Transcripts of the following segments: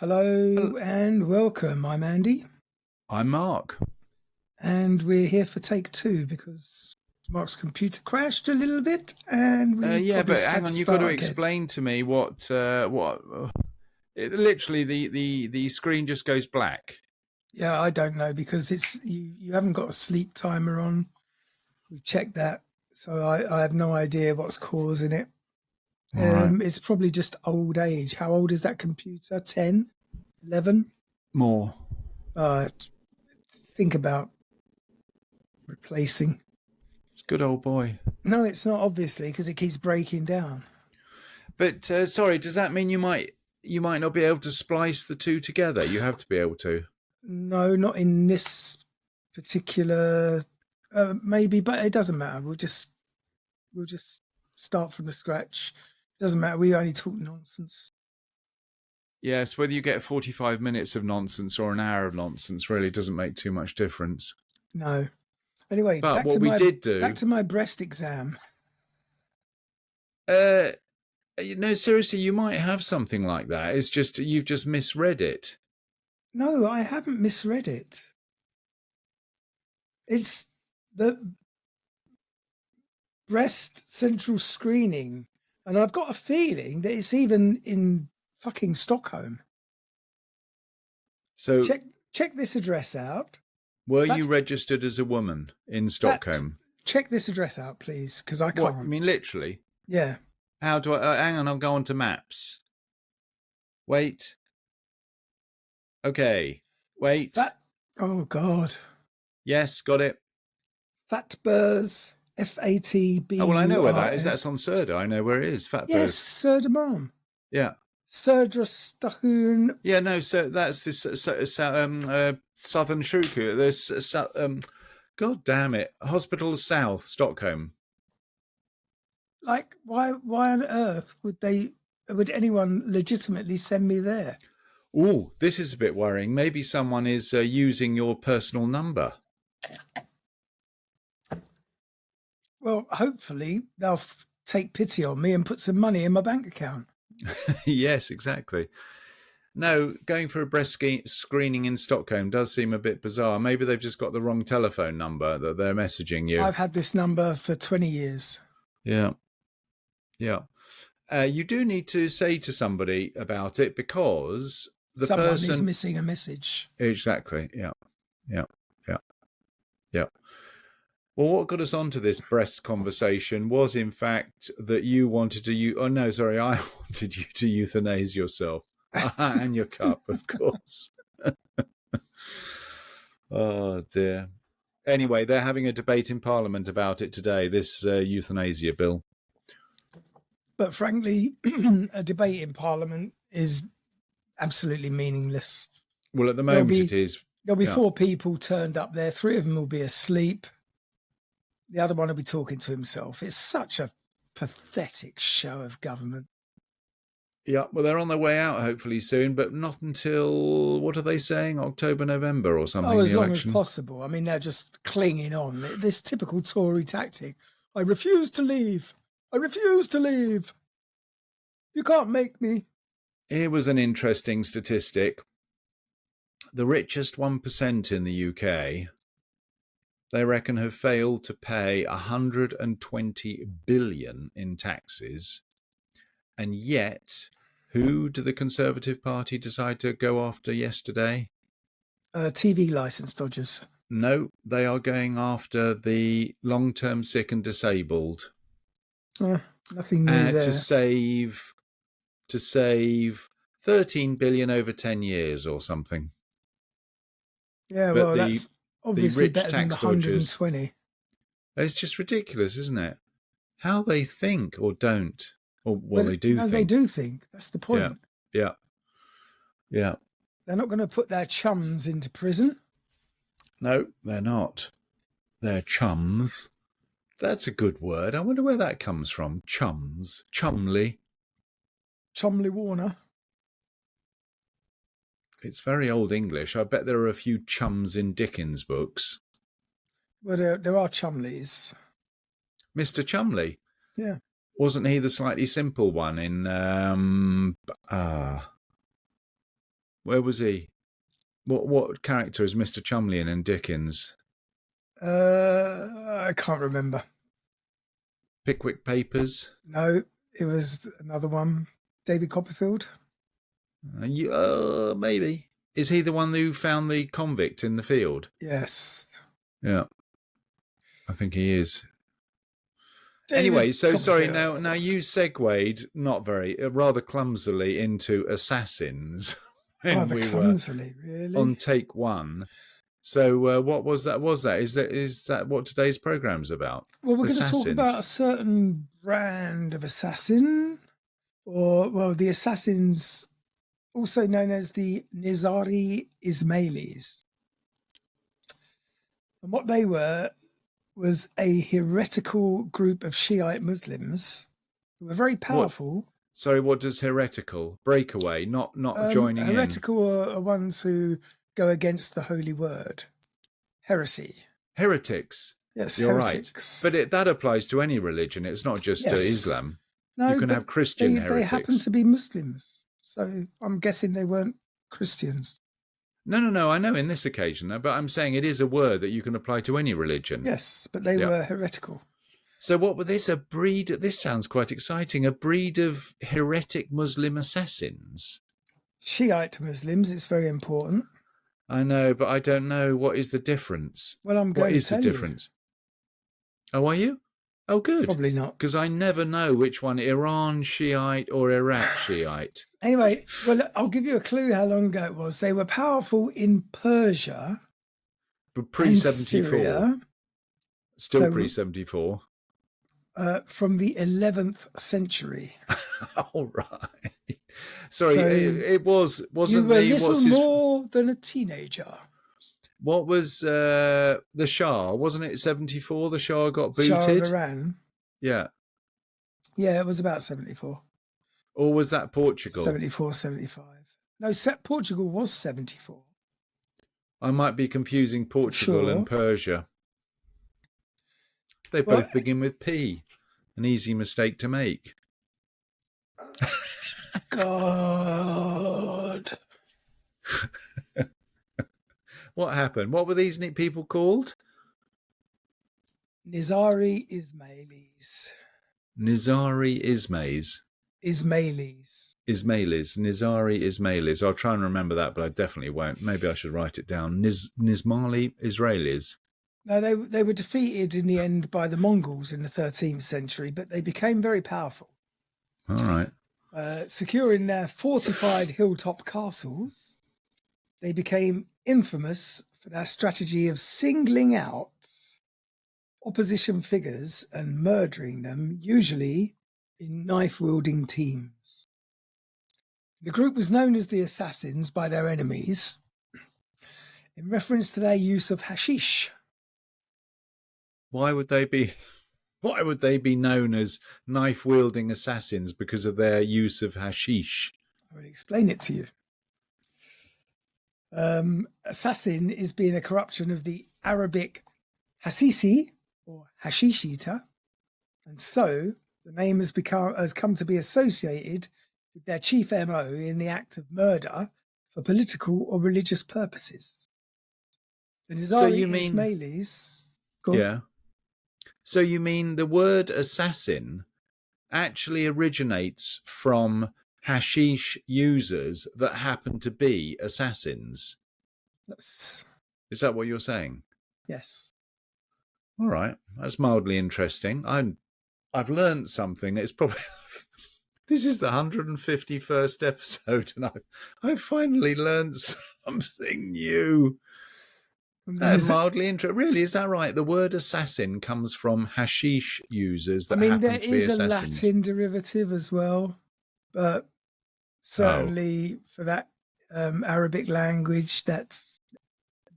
Hello Hel- and welcome. I'm Andy, I'm Mark. and we're here for take two because Mark's computer crashed a little bit, and we Yeah, probably but hang had to on, you've got to start again. explain to me what. Literally, the screen just goes black. Yeah, I don't know because it's you haven't got a sleep timer on. We checked that, so I have no idea what's causing it. All right, It's probably just old age. How old is that computer? 10, 11? more. Uh, think about replacing. It's a good old boy. No, it's not obviously because it keeps breaking down. But sorry, does that mean you might not be able to splice the two together? You have to be able to. No, not in this particular. Maybe, but it doesn't matter. We'll just start from the scratch. Doesn't matter. We only talk nonsense. Yes, whether you get 45 minutes of nonsense or an hour of nonsense really doesn't make too much difference. No. Anyway, But back what to we my did back do, to my breast exam. uh, seriously, you might have something like that. It's just you've just misread it. No, I haven't misread it. It's the breast central screening, and I've got a feeling that it's even in fucking Stockholm. So Check check this address out. were you That registered as a woman in that Stockholm? check this address out, please, because I What, you can't. mean literally? Yeah, How do I, hang on, I'll go on to maps. Wait. Okay. Wait. fat. Oh God, Yes, got it. Fatburs. Oh, well, I know where that is. Fatburs. That's on Surda. I know where it is. Yes, Fatburs. Södermalm. Yeah. Södra Yeah, no, so that's this Southern Shuku. There's, God damn it. Hospital South, Stockholm. Like, why on earth would anyone legitimately send me there? Ooh, this is a bit worrying. Maybe someone is using your personal number. Well, hopefully they'll take pity on me and put some money in my bank account. Yes, exactly. No, going for a breast screening in Stockholm does seem a bit bizarre. Maybe they've just got the wrong telephone number that they're messaging you. I've had this number for 20 years. Yeah, yeah. You do need to say to somebody about it because the Someone is person. missing a message. Exactly. Yeah, yeah, yeah, yeah. Well, what got us onto this breast conversation was, in fact, that you wanted to. Oh no, sorry, I wanted you to euthanize yourself and your cup, of course. Oh dear. Anyway, they're having a debate in Parliament about it today, this euthanasia bill. But frankly, a debate in Parliament is absolutely meaningless. Well, at the There'll moment it be is. there'll be Yeah. four people turned up there. Three of them will be asleep. The other one will be talking to himself. It's such a pathetic show of government. Yeah, well, they're on their way out hopefully soon, but not until, what are they saying, October, November or Oh, something, the as long as election? possible. I mean, they're just clinging on. This typical Tory tactic. I refuse to leave. I refuse to leave. You can't make me. Here was an interesting statistic. The richest 1% in the UK, they reckon, have failed to pay 120 billion in taxes. And yet, who did the Conservative Party decide to go after yesterday? TV license dodgers. No, they are going after the long-term sick and disabled, Nothing new to there. save 13 billion over 10 years or something. Yeah, But well, the that's the obviously rich better than the tax dodgers, 120. it's just ridiculous, isn't it? How they think or don't, or well, But they do no, they think. do think. That's the Yeah, point. yeah, yeah. They're not going to put their chums into prison. No, they're not. They're chums. That's a good word. I wonder where that comes from. Chums, chumly. Chumley Warner. It's very old English. I bet there are a few chums in Dickens books. Well, there are Chumleys. Mr. Chumley, Yeah. wasn't he the slightly simple one in Where was he? What character is Mr. Chumley in Dickens? I can't remember. Pickwick Papers? No, it was another one. David Copperfield. Maybe. Is he the one who found the convict in the field? Yes. Yeah, I think he is. David Anyway, so sorry. Copperfield. Now you segued not very, rather clumsily into assassins when Rather we clumsily, were really. on take one. So what was that? Is that what today's program's about? Well, we're going to talk Assassins. about a certain brand of assassin, the assassins, also known as the Nizari Ismailis. And what they were was a heretical group of Shiite Muslims who were very powerful. Sorry, what does heretical? Breakaway, not joining in. Heretical are ones who go against the holy word. Heresy. Heretics. Yes, You're heretics. right. But that applies to any religion. It's not just Islam. No, you can have Christian heretics. They happen to be Muslims. So I'm guessing they weren't Christians. No. I know in this occasion, but I'm saying it is a word that you can apply to any religion. Yes, but they were heretical. So what were this? A breed? This sounds quite exciting. A breed of heretic Muslim assassins. Shiite Muslims, it's very important. I know, but I don't know. What is the difference? Well, I'm going to tell you. What is the difference? Oh, are you? Oh, good. Probably not. Because I never know which one, Iran Shiite or Iraq Shiite. Anyway, well, I'll give you a clue how long ago it was. They were powerful in Persia. But pre-74. Still pre-74. From the 11th century. All right. Sorry, it wasn't you were a little more than a teenager. What was the Shah? Wasn't it 74? The Shah got booted? Shah of Iran. Yeah. Yeah, it was about 74. Or was that Portugal? 74, 75. No, Portugal was 74. I might be confusing Portugal and Persia. They both begin with P. An easy mistake to make. God. What happened? What were these people called? Nizari Ismailis. Nizari Ismailis. Nizari Ismailis. I'll try and remember that, but I definitely won't. Maybe I should write it down. Nizmali Israelis. No, they were defeated in the end by the Mongols in the 13th century, but they became very powerful. All right. Securing their fortified hilltop castles, they became infamous for their strategy of singling out opposition figures and murdering them, usually in knife-wielding teams. The group was known as the Assassins by their enemies in reference to their use of hashish. Why would they be known as knife-wielding assassins? Because of their use of hashish? I will explain it to you. Assassin is being a corruption of the Arabic hasisi or hashishita, and so the name has come to be associated with their chief MO in the act of murder for political or religious purposes. The Nizari Ismailis. Yeah. So you mean the word assassin actually originates from hashish users that happen to be assassins? Is that what you're saying? Yes. All right. That's mildly interesting. I've learned something. It's probably... This is the 151st episode, and I've finally learned something new. That's mildly interesting. Really, is that right? The word assassin comes from hashish users that happen to be assassins. There is a Latin derivative as well, but certainly for that Arabic language, that's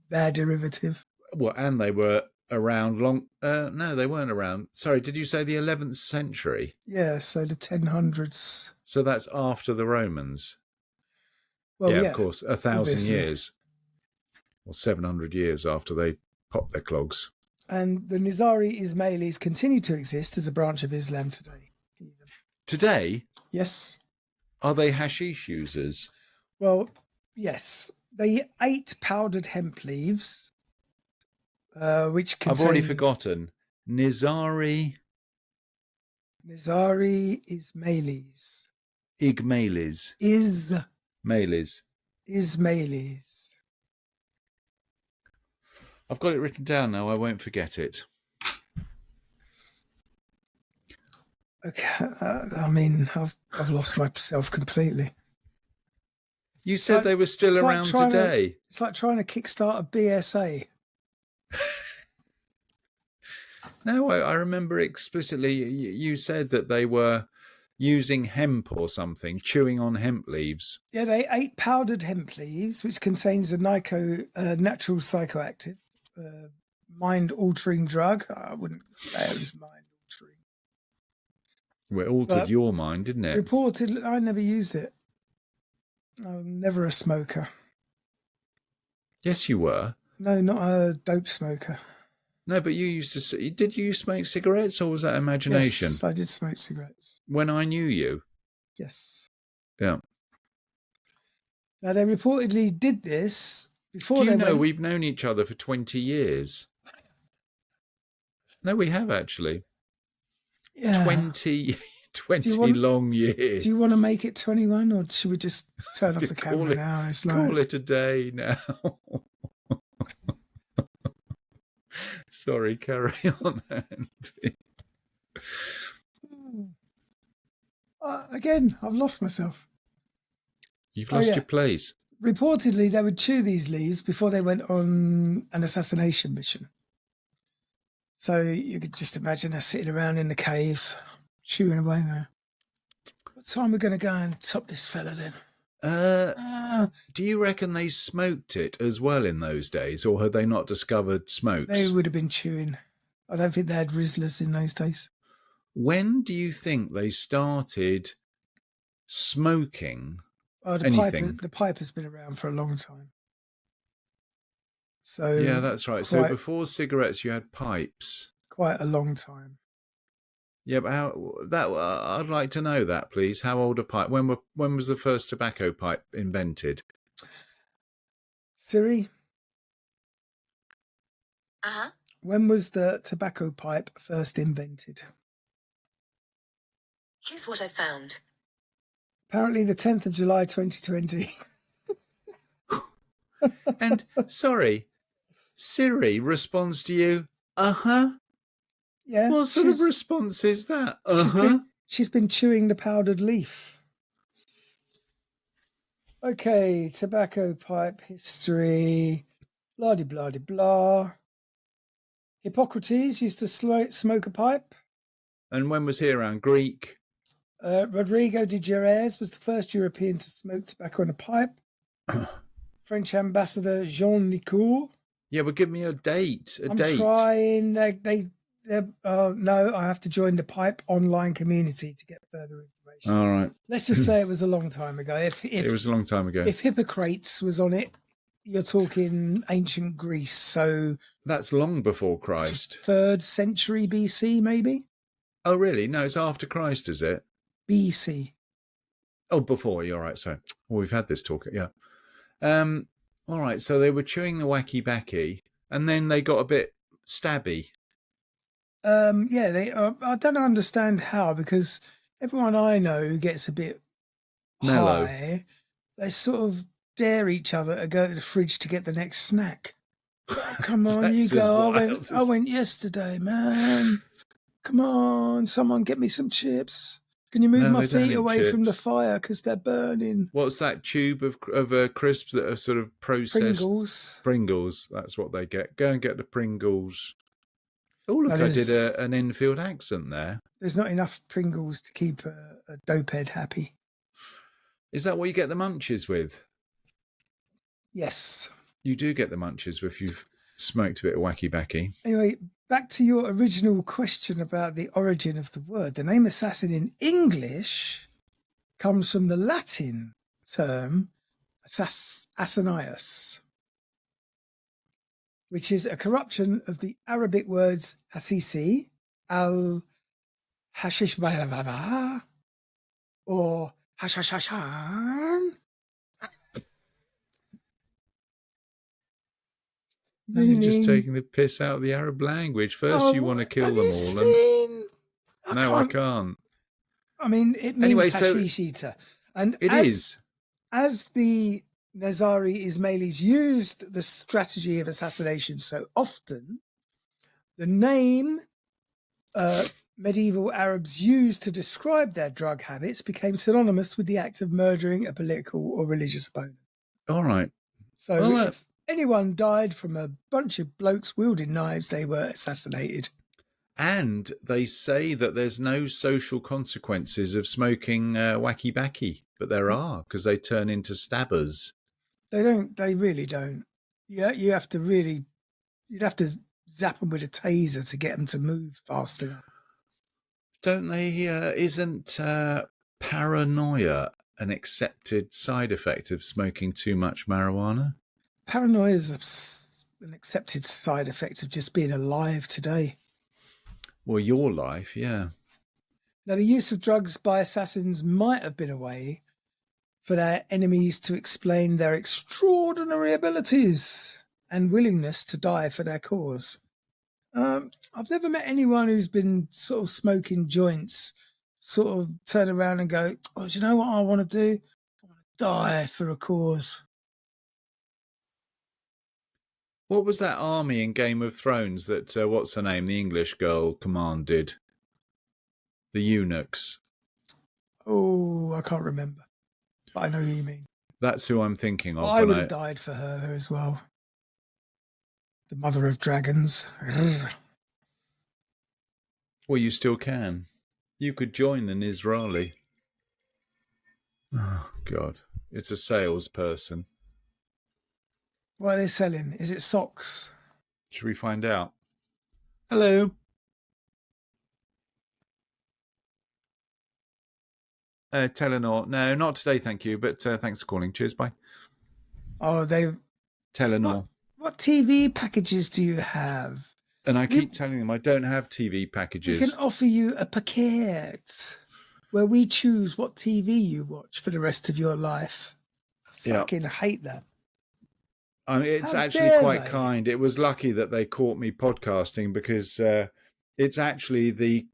their derivative. Well, and they were around long... no, they weren't around. Sorry, did you say the 11th century? Yeah, so the 1000s. So that's after the Romans? Well, yeah, of course, 1,000 obviously. years. Or 700 years after they popped their clogs. And the Nizari Ismailis continue to exist as a branch of Islam today. Today? Yes. Are they hashish users? Well, Yes, they ate powdered hemp leaves, which I've already contain forgotten. Nizari Nizari Ismailis. Igmailis. Is Mailis. Ismailis. I've got it written down now. I won't forget it. Okay, I mean, I've lost myself completely. You said they were still around today. It's like trying to kickstart a BSA. No, I remember explicitly you said that they were using hemp or something, chewing on hemp leaves. Yeah, they ate powdered hemp leaves, which contains a natural psychoactive, mind-altering drug. I wouldn't say it was mind-altering. Well, it altered your mind, didn't it? Reported, I never used it. I'm never a smoker. Yes, you were. No, not a dope smoker. No, but you used to. Did you smoke cigarettes, or was that imagination? Yes, I did smoke cigarettes. When I knew you. Yes. Yeah. Now, they reportedly did this before Do you they know went... we've known each other for 20 years? No, we have actually. Yeah. 20 long years. Do you want to make it 21, or should we just turn off the camera now? It's like... Call it a day now. Sorry, carry on, Andy. Again, I've lost myself. You've lost your place. Reportedly, they would chew these leaves before they went on an assassination mission. So you could just imagine us sitting around in the cave, chewing away there. What time are we going to go and top this fella then? Do you reckon they smoked it as well in those days, or had they not discovered smokes? They would have been chewing. I don't think they had Rizzlers in those days. When do you think they started smoking anything? The pipe has been around for a long time. So yeah, that's right. So before cigarettes, you had pipes. Quite a long time. Yeah, but I'd like to know that, please. How old a pipe? When was the first tobacco pipe invented? Siri? Uh-huh. When was the tobacco pipe first invented? Here's what I found. Apparently the 10th of July 2020. And, sorry, Siri responds to you, uh-huh? Yeah. What sort of response is that? She's been chewing the powdered leaf. Okay, tobacco pipe history, blah-de-blah-de-blah. Hippocrates used to smoke a pipe. And when was he around? Greek? Rodrigo de Jerez was the first European to smoke tobacco in a pipe. French ambassador Jean Nicour. Yeah, but give me a date. I'm trying. No, I have to join the pipe online community to get further information. All right. Let's just say it was a long time ago. It was a long time ago. If Hippocrates was on it, you're talking ancient Greece. So that's long before Christ. 3rd century BC, maybe? Oh, really? No, it's after Christ, is it? BC. Oh, before. You're right. So we've had this talk. Yeah. All right. So they were chewing the wacky backy, and then they got a bit stabby. Yeah, I don't understand how, because everyone I know who gets a bit mellow, high, they sort of dare each other to go to the fridge to get the next snack. Oh, come on, you go. I went yesterday, man. Come on, someone get me some chips. Can you move my feet away from the fire because they're burning? What's that tube of crisps that are sort of processed? Pringles. Pringles, that's what they get. Go and get the Pringles. Oh, look, I did an Enfield accent there. There's not enough Pringles to keep a dopehead happy. Is that what you get the munchies with? Yes. You do get the munchies if you've smoked a bit of wacky backy. Anyway, back to your original question about the origin of the word. The name assassin in English comes from the Latin term assassinus, which is a corruption of the Arabic words hasisi, al-hashish or hashashashan. And you're just Meaning, taking the piss out of the Arab language. First, you want to kill have them you all, and seen? no, I can't. I mean, it means Anyway, so hashish eater, and it is. as the Nizari Ismailis used the strategy of assassination so often, the name medieval Arabs used to describe their drug habits became synonymous with the act of murdering a political or religious opponent. All right. So Well, if anyone died from a bunch of blokes wielding knives, they were assassinated. and they say that there's no social consequences of smoking wacky backy, but there are, because they turn into stabbers. They don't. They really don't. Yeah, you'd have to zap them with a taser to get them to move fast enough. Don't they? Isn't paranoia an accepted side effect of smoking too much marijuana? Paranoia is an accepted side effect of just being alive today. Well, your life, yeah. Now, the use of drugs by assassins might have been a way for their enemies to explain their extraordinary abilities and willingness to die for their cause. I've never met anyone who's been sort of smoking joints, sort of turn around and go, "Oh, do you know what I want to do? I want to die for a cause." What was that army in Game of Thrones that, what's her name, the English girl commanded? The eunuchs. Oh, I can't remember, but I know who you mean. That's who I'm thinking of. I would have died for her as well. The mother of dragons. Well, you still can. You could join an Israeli. Oh, God. It's a salesperson. What are they selling? Is it socks? Should we find out? Hello. Telenor. No, not today, thank you. But thanks for calling. Cheers, bye. Oh, Telenor. What TV packages do you have? And I keep telling them I don't have TV packages. We can offer you a packet where we choose what TV you watch for the rest of your life. I fucking hate that. I mean, it's How actually dare quite they? kind. It was lucky that they caught me podcasting, because it's actually the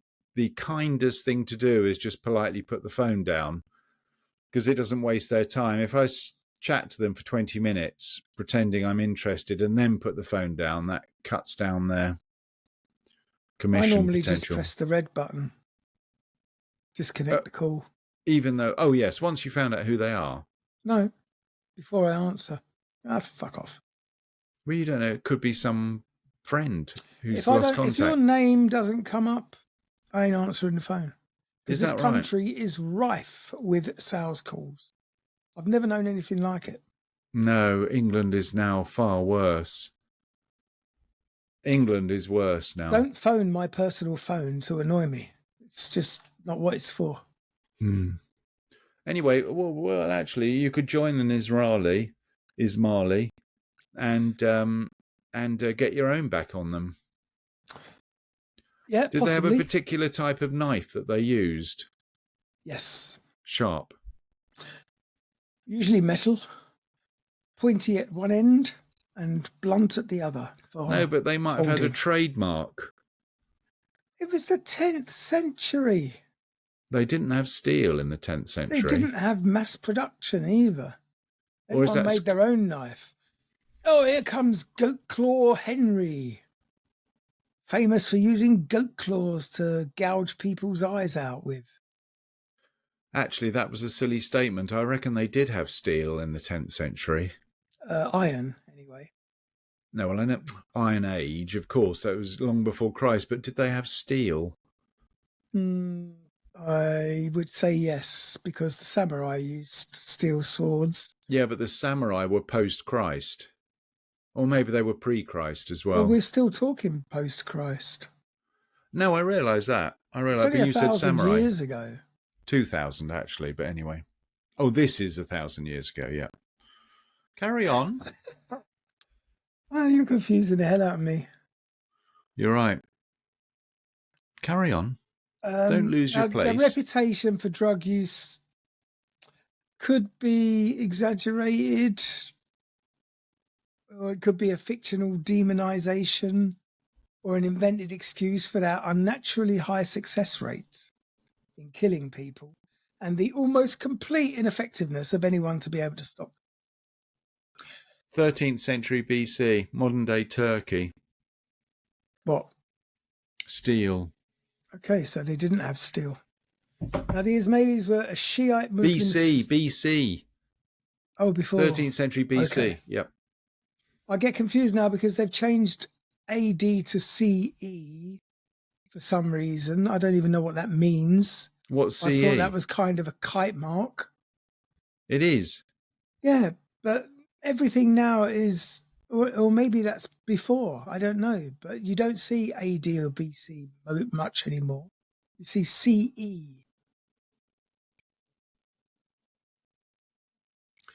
kindest thing to do is just politely put the phone down, because it doesn't waste their time. If I chat to them for 20 minutes, pretending I'm interested, and then put the phone down, that cuts down their commission I normally potential. just press the red button. Disconnect the call. Even though, oh yes, once you found out who they are. No, before I answer. Fuck off. Well, you don't know. It could be some friend who's If lost contact. if your name doesn't come up, I ain't answering the phone. Because this country is rife with sales calls. I've never known anything like it. No, England is now far worse. England is worse now. Don't phone my personal phone to annoy me. It's just not what it's for. Anyway, well, actually, you could join an Ismaili, and get your own back on them. Yeah, Did possibly. they have a particular type of knife that they used? Yes. Sharp. Usually metal, pointy at one end and blunt at the other. No, but they might have had a trademark. It was the 10th century. They didn't have steel in the 10th century. They didn't have mass production either. Or is Everyone that made their own knife. Oh, here comes Goat Claw Henry. Famous for using goat claws to gouge people's eyes out with. Actually, that was a silly statement. I reckon they did have steel in the 10th century. Iron, anyway. No, well, I know Iron Age, of course, that was long before Christ, but did they have steel? I would say yes, because the samurai used steel swords. Yeah, but the samurai were post-Christ. Or maybe they were pre-Christ as well. Well, we're still talking post-Christ. No, I realise that. I realise, it's only but you said 1,000 samurai. years ago. 2,000 actually, but anyway. Oh, this is 1,000 years ago, yeah. Carry on. Oh, you're confusing the hell out of me. You're right. Carry on. Don't lose your place. The reputation for drug use could be exaggerated. or it could be a fictional demonization or an invented excuse for their unnaturally high success rate in killing people and the almost complete ineffectiveness of anyone to be able to stop them. 13th century BC, modern day Turkey. What? Steel. Okay, so they didn't have steel. Now, the Ismailis were a Shiite Muslim... BC. Oh, before. 13th century BC, Okay. yep. I get confused now because they've changed AD to CE for some reason. I don't even know what that means. What's CE? I thought that was kind of a kite mark. It is. Yeah, but everything now is, or maybe that's before, I don't know, but you don't see AD or BC much anymore. You see CE.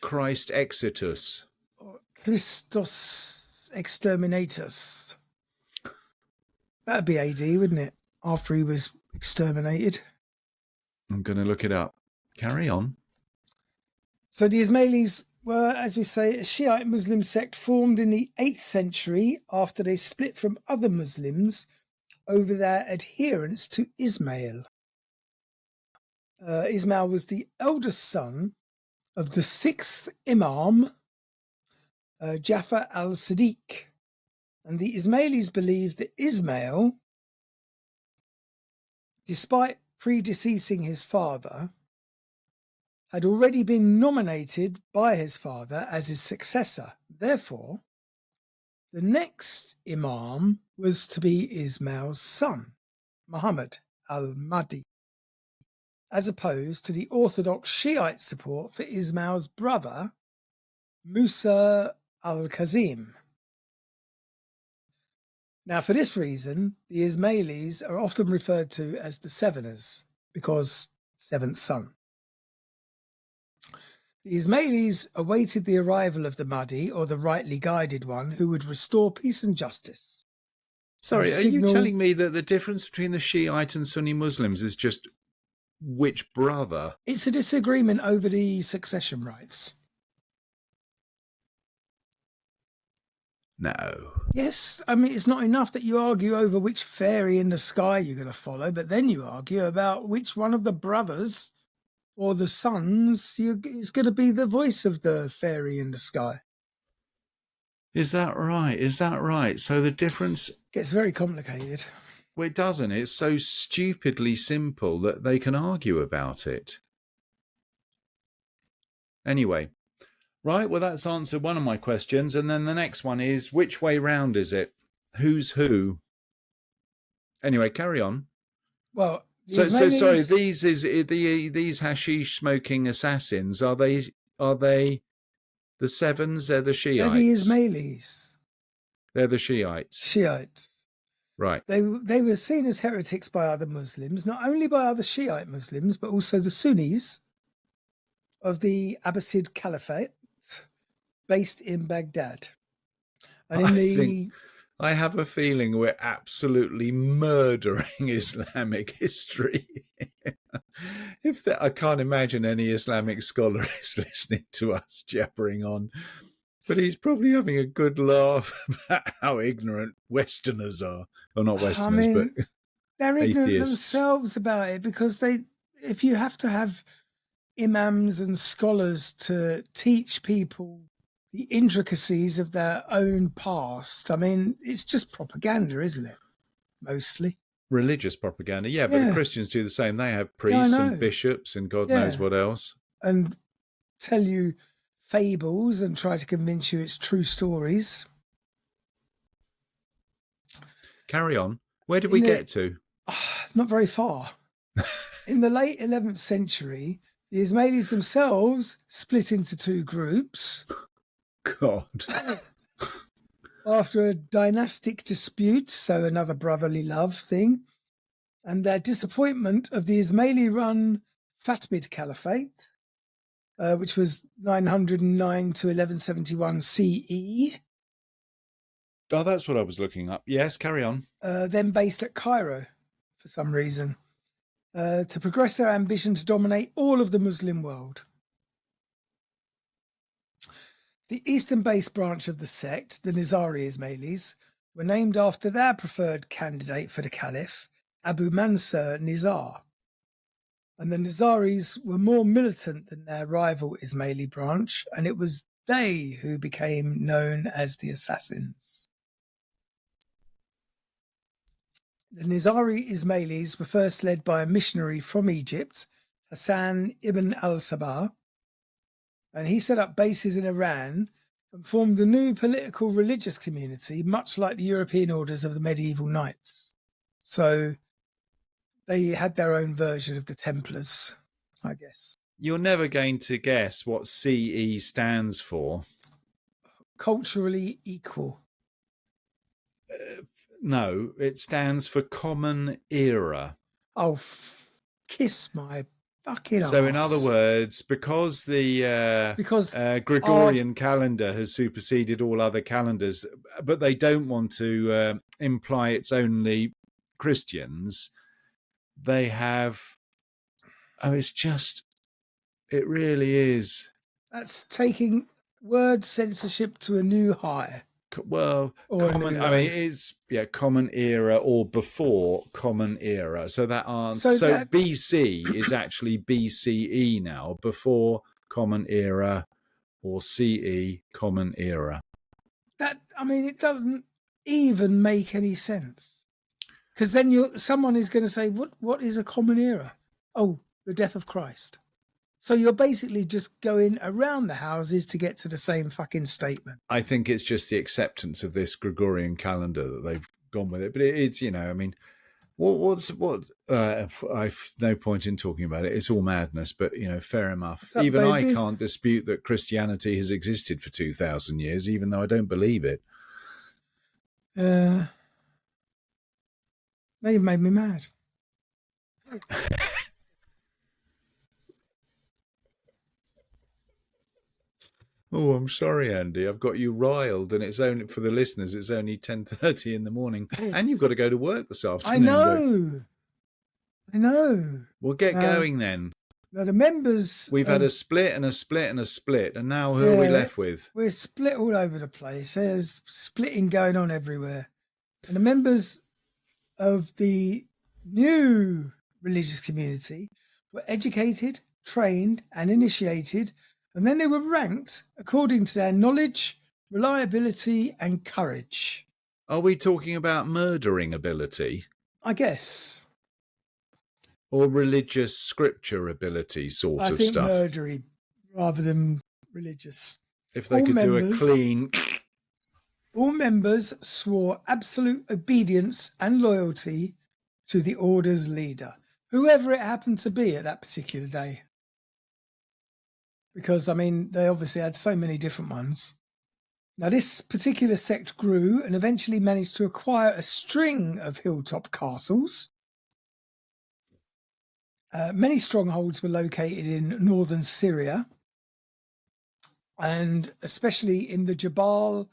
Christ Exitus. Or Christos Exterminatus. That'd be AD, wouldn't it? After he was exterminated. I'm going to look it up. Carry on. So the Ismailis were, as we say, a Shiite Muslim sect formed in the 8th century after they split from other Muslims over their adherence to Ismail. Ismail was the eldest son of the 6th Imam, Jafar al-Sadiq. And the Ismailis believed that Ismail, despite predeceasing his father, had already been nominated by his father as his successor. Therefore, the next Imam was to be Ismail's son, Muhammad al-Mahdi, as opposed to the Orthodox Shiite support for Ismail's brother, Musa al-Kazim. Now, for this reason, the Ismailis are often referred to as the Seveners, because seventh son. The Ismailis awaited the arrival of the Mahdi, or the rightly guided one, who would restore peace and justice. Sorry, are you telling me that the difference between the Shiite and Sunni Muslims is just which brother? It's a disagreement over the succession rights. No. Yes, I mean, it's not enough that you argue over which fairy in the sky you're going to follow, but then you argue about which one of the brothers or the sons is going to be the voice of the fairy in the sky. Is that right? Is that right? So the difference gets very complicated. Well, it doesn't. It's so stupidly simple that they can argue about it. Anyway, right, well, that's answered one of my questions. And then the next one is, which way round is it? Who's who? Anyway, carry on. Well, so sorry, these hashish smoking assassins, are they the Sevens? They're the Shiites. They're the Ismailis. They're the Shiites. Shiites. Right. They were seen as heretics by other Muslims, not only by other Shiite Muslims, but also the Sunnis of the Abbasid Caliphate based in Baghdad. And I have a feeling we're absolutely murdering Islamic history. I can't imagine any Islamic scholar is listening to us jabbering on, but he's probably having a good laugh about how ignorant Westerners are. Well, not Westerners, but they're atheists. Ignorant themselves about it, because if you have to have imams and scholars to teach people the intricacies of their own past, I mean, it's just propaganda, isn't it? Mostly. Religious propaganda, yeah, but the Christians do the same. They have priests and bishops and God knows what else. And tell you fables and try to convince you it's true stories. Carry on. Where did we get to? Not very far. In the late 11th century, the Ismailis themselves split into two groups. God. After a dynastic dispute, so another brotherly love thing, and their disappointment of the Ismaili-run Fatimid Caliphate, which was 909 to 1171 CE. Oh, that's what I was looking up. Yes, carry on. Then based at Cairo, for some reason, to progress their ambition to dominate all of the Muslim world. The eastern-based branch of the sect, the Nizari Ismailis, were named after their preferred candidate for the caliph, Abu Mansur Nizar. And the Nizaris were more militant than their rival Ismaili branch, and it was they who became known as the assassins. The Nizari Ismailis were first led by a missionary from Egypt, Hassan ibn al-Sabah, and he set up bases in Iran and formed a new political religious community, much like the European orders of the medieval knights. So they had their own version of the Templars, I guess. You're never going to guess what CE stands for. Culturally equal. No, it stands for Common Era. Oh, kiss my fucking So, arse. in other words, because the Gregorian calendar has superseded all other calendars, but they don't want to imply it's only Christians, they have. Oh, it's just. It really is. That's taking word censorship to a new high. Well, Or common. I mean, it's Common Era or before Common Era. So that answers. So BC is actually BCE now, before Common Era, or CE Common Era. That, I mean, it doesn't even make any sense, because then someone is going to say, "What is a Common Era?" Oh, the death of Christ. So you're basically just going around the houses to get to the same fucking statement. I think it's just the acceptance of this Gregorian calendar that they've gone with it. But it's, I mean, I've no point in talking about it. It's all madness, but, fair enough. Even baby? I can't dispute that Christianity has existed for 2,000 years, even though I don't believe it. Now you've made me mad. Oh, I'm sorry, Andy. I've got you riled, and it's only for the listeners. It's only 10:30 in the morning, and you've got to go to work this afternoon. I know. We'll get going then. Now the members. We've had a split and a split and a split, and now who are we left with? We're split all over the place. There's splitting going on everywhere, and the members of the new religious community were educated, trained, and initiated. And then they were ranked according to their knowledge, reliability, and courage. Are we talking about murdering ability? I guess. Or religious scripture ability sort of stuff? I think murdery rather than religious. If they could do a clean... All members swore absolute obedience and loyalty to the order's leader, whoever it happened to be at that particular day. Because, I mean, they obviously had so many different ones. Now, this particular sect grew and eventually managed to acquire a string of hilltop castles. Many strongholds were located in northern Syria, and especially in the Jabal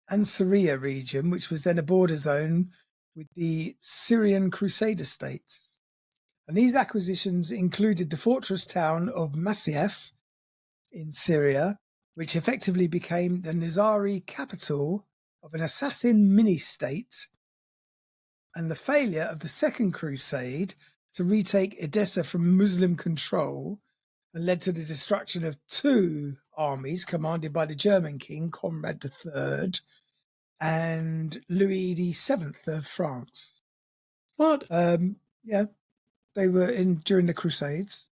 and Syria region, which was then a border zone with the Syrian Crusader states. And these acquisitions included the fortress town of Masyaf in Syria, which effectively became the Nizari capital of an assassin mini-state, and the failure of the Second Crusade to retake Edessa from Muslim control and led to the destruction of two armies commanded by the German king, Conrad III, and Louis VII of France. What? Yeah, they were during the Crusades.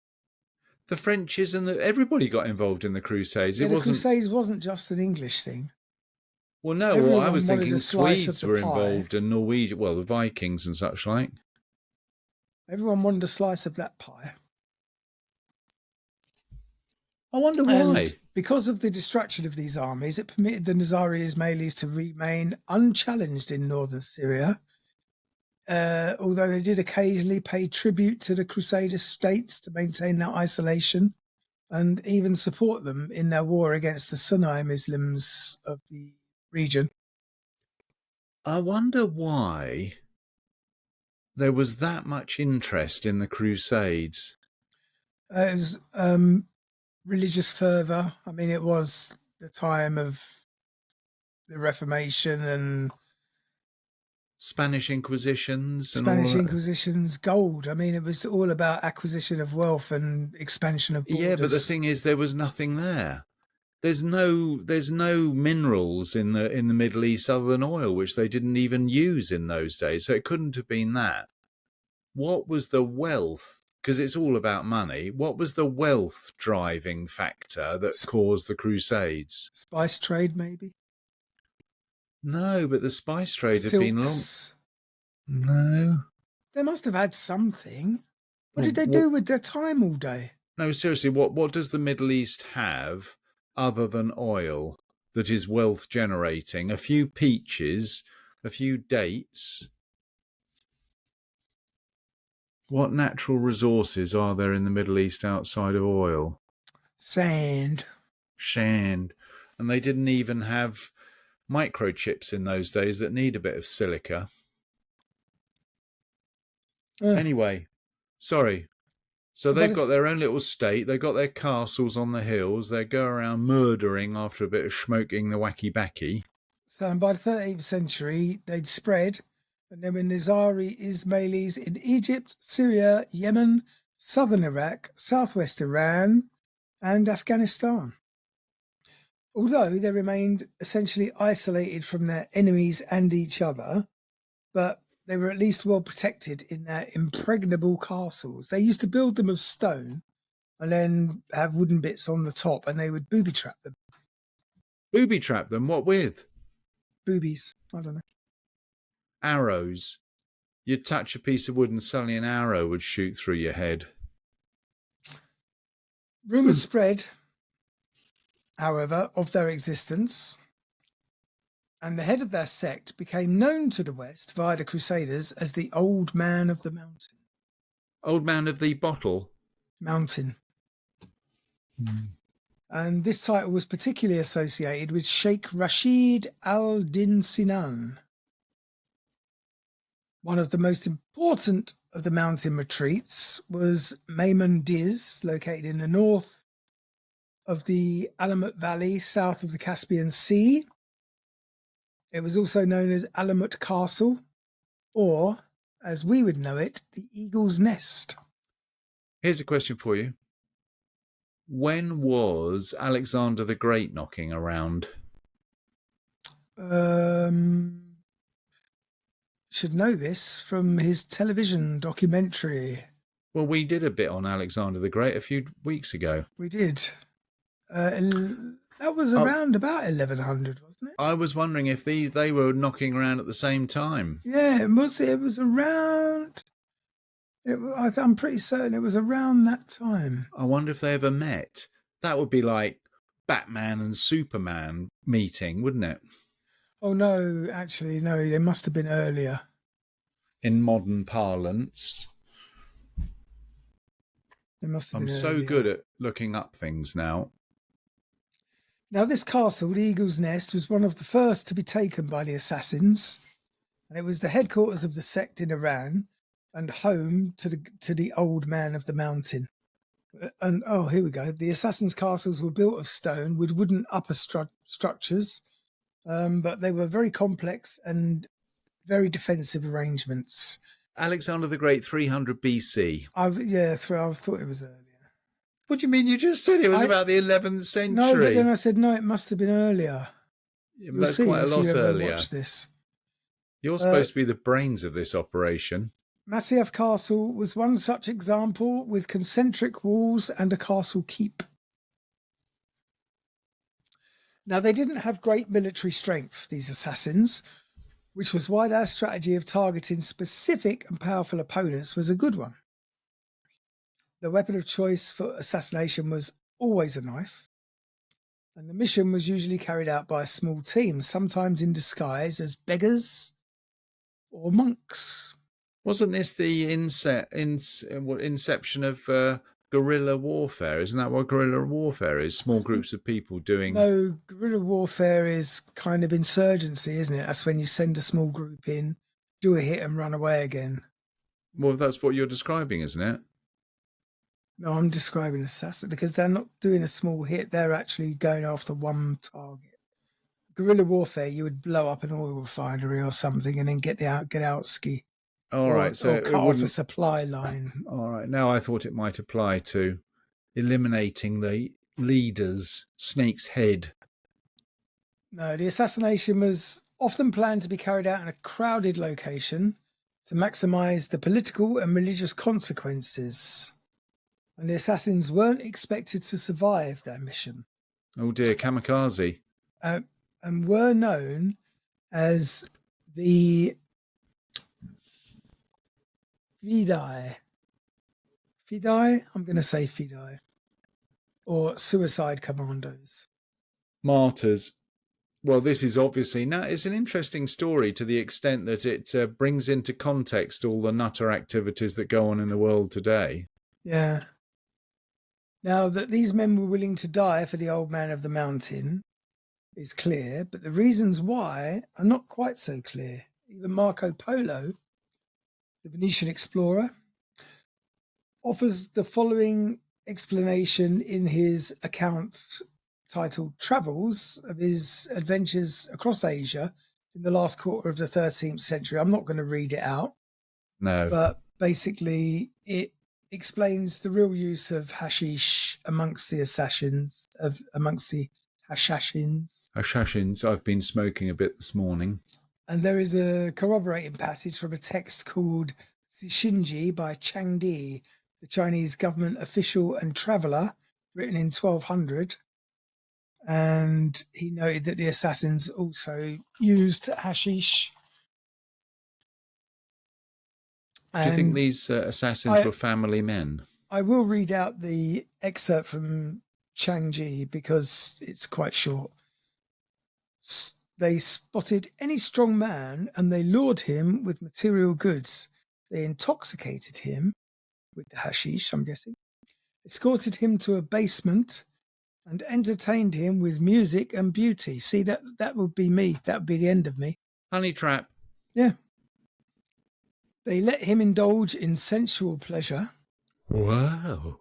The Frenchies and everybody got involved in the Crusades. Yeah, the Crusades wasn't just an English thing. Well, no, I was thinking Swedes were involved and Norwegian, the Vikings and such like. Everyone wanted a slice of that pie. I wonder why. And because of the destruction of these armies, it permitted the Nizari Ismailis to remain unchallenged in northern Syria, although they did occasionally pay tribute to the Crusader states to maintain their isolation and even support them in their war against the Sunni Muslims of the region. I wonder why there was that much interest in the Crusades. It was religious fervour. I mean, it was the time of the Reformation and Spanish Inquisitions and all Spanish of that. Inquisition's gold. I mean, it was all about acquisition of wealth and expansion of borders. Yeah, but the thing is, there was nothing there. There's no minerals in the Middle East other than oil, which they didn't even use in those days. So it couldn't have been that. What was the wealth? Because it's all about money. What was the wealth driving factor that caused the Crusades? Spice trade, maybe. No, but the spice trade had been long. Silks. No. They must have had something. What Well, did they do with their time all day? No, seriously, what does the Middle East have other than oil that is wealth generating? A few peaches, a few dates. What natural resources are there in the Middle East outside of oil? Sand. Sand. And they didn't even have microchips in those days that need a bit of silica. Anyway, sorry. So they've got their own little state. They've got their castles on the hills. They go around murdering after a bit of smoking the wacky backy. So by the 13th century, they'd spread. And then when Nizari Ismailis in Egypt, Syria, Yemen, southern Iraq, southwest Iran, and Afghanistan. Although they remained essentially isolated from their enemies and each other, but they were at least well protected in their impregnable castles. They used to build them of stone and then have wooden bits on the top, and they would booby trap them. Booby trap them? What with? Boobies. I don't know. Arrows. You'd touch a piece of wood and suddenly an arrow would shoot through your head. Rumours spread, however, of their existence, and the head of their sect became known to the West via the Crusaders as the Old Man of the Mountain. Old Man of the Bottle? Mountain. And this title was particularly associated with Sheikh Rashid al-Din Sinan, one of the most important of the mountain retreats was Maimon-Diz, located in the north of the Alamut Valley, south of the Caspian Sea. It was also known as Alamut Castle, or, as we would know it, the Eagle's Nest. Here's a question for you. When was Alexander the Great knocking around? Should know this from his television documentary. Well, we did a bit on Alexander the Great a few weeks ago. We did. That was around about 1100, wasn't it? I was wondering if they were knocking around at the same time. Yeah, it was around. I'm pretty certain it was around that time. I wonder if they ever met. That would be like Batman and Superman meeting, wouldn't it? Oh, no, actually, no, they must have been earlier. In modern parlance. They must have I'm been so earlier. good at looking up things now. Now, this castle, the Eagle's Nest, was one of the first to be taken by the assassins, and it was the headquarters of the sect in Iran and home to the Old Man of the Mountain. And, oh, here we go. The assassins' castles were built of stone with wooden upper structures, but they were very complex and very defensive arrangements. Alexander the Great, 300 BC. I thought it was earlier. What do you mean? You just said it was about the 11th century. No, but then I said, no, it must have been earlier. Yeah, that's quite a lot earlier. Watch this. You're supposed to be the brains of this operation. Masyaf Castle was one such example with concentric walls and a castle keep. Now, they didn't have great military strength, these assassins, which was why their strategy of targeting specific and powerful opponents was a good one. The weapon of choice for assassination was always a knife, and the mission was usually carried out by a small team, sometimes in disguise as beggars or monks. Wasn't this the inception of guerrilla warfare? Isn't that what guerrilla warfare is? Small groups of people doing... No, guerrilla warfare is kind of insurgency, isn't it? That's when you send a small group in, do a hit and run away again. Well, that's what you're describing, isn't it? No, I'm describing assassin because they're not doing a small hit. They're actually going after one target. Guerrilla warfare, you would blow up an oil refinery or something and then get out ski All or right, so or it cut off a wouldn't. supply line. All right, now I thought it might apply to eliminating the leader's snake's head. No, the assassination was often planned to be carried out in a crowded location to maximize the political and religious consequences. And the assassins weren't expected to survive their mission Oh dear, kamikaze. and were known as the Fidei. Fidei? I'm going to say Fidei. Or suicide commandos. Martyrs. Well, this is obviously now it's an interesting story to the extent that it brings into context all the nutter activities that go on in the world today. Yeah. Now, that these men were willing to die for the old man of the mountain is clear, but the reasons why are not quite so clear. Even Marco Polo, the Venetian explorer, offers the following explanation in his account titled Travels of his adventures across Asia in the last quarter of the 13th century. I'm not going to read it out, No. but basically it explains the real use of hashish amongst the assassins, amongst the Hashashins. Assassins, I've been smoking a bit this morning. And there is a corroborating passage from a text called Shinji by Chang Di, the Chinese government official and traveller, written in 1200. And he noted that the assassins also used hashish. Do you think And these assassins were family men? I will read out the excerpt from Chang Ji because it's quite short. They spotted any strong man and they lured him with material goods. They intoxicated him with the hashish, I'm guessing, escorted him to a basement and entertained him with music and beauty. See, that would be me. That would be the end of me. Honey trap. Yeah. They let him indulge in sensual pleasure. Wow.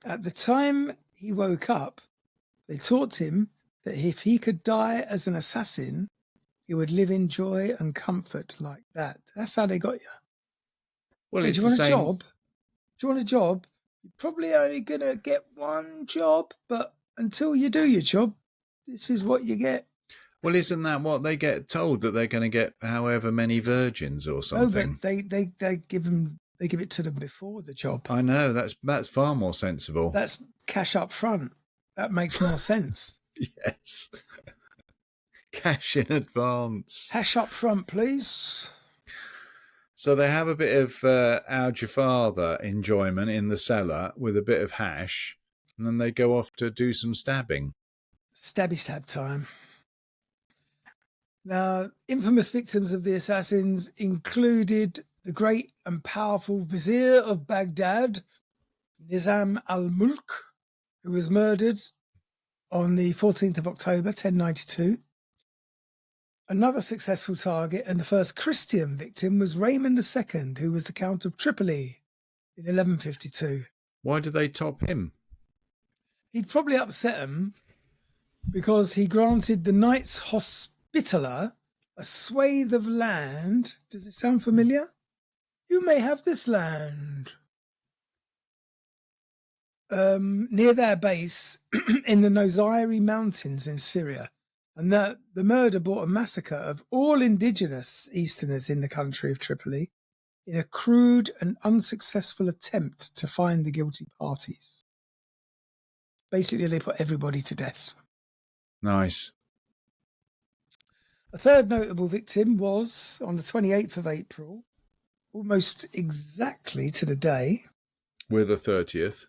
At the time he woke up, they taught him that if he could die as an assassin, he would live in joy and comfort like that. That's how they got you. Well, Hey, it's do you want the a same. job? Do you want a job? You're probably only going to get one job, but until you do your job, this is what you get. Well, isn't that what they get told, that they're going to get however many virgins or something? No, but they give it to them before the job. I know, that's far more sensible. That's cash up front. That makes more sense. Yes. Cash in advance. Hash up front, please. So they have a bit of Our Father enjoyment in the cellar with a bit of hash, and then they go off to do some stabbing. Stabby stab time. Now, infamous victims of the assassins included the great and powerful Vizier of Baghdad, Nizam al-Mulk, who was murdered on the 14th of October, 1092. Another successful target and the first Christian victim was Raymond II, who was the Count of Tripoli in 1152. Why did they top him? He'd probably upset them because he granted the Knights Hospitaller a swathe of land. Does it sound familiar? You may have this land. Near their base in the Noziri Mountains in Syria. And that the murder brought a massacre of all indigenous Easterners in the country of Tripoli in a crude and unsuccessful attempt to find the guilty parties. Basically, they put everybody to death. Nice. A third notable victim was on the 28th of April, almost exactly to the day. We're the 30th.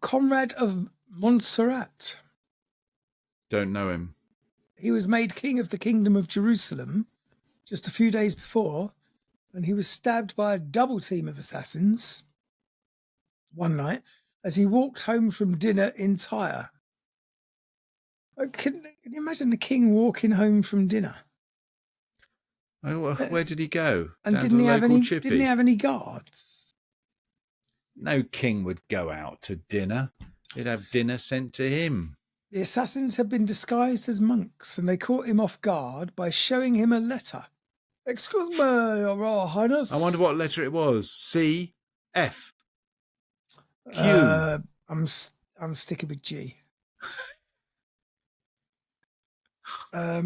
Conrad of Montserrat. Don't know him. He was made king of the Kingdom of Jerusalem just a few days before, and he was stabbed by a double team of assassins one night as he walked home from dinner in Tyre. Can you imagine the king walking home from dinner? Oh, where did he go? And Down to didn't the he have local any? chippy? Didn't he have any guards? No king would go out to dinner. He'd have dinner sent to him. The assassins had been disguised as monks, and they caught him off guard by showing him a letter. Excuse me, Your Royal Highness. I wonder what letter it was. C, F, Q. I'm sticking with G.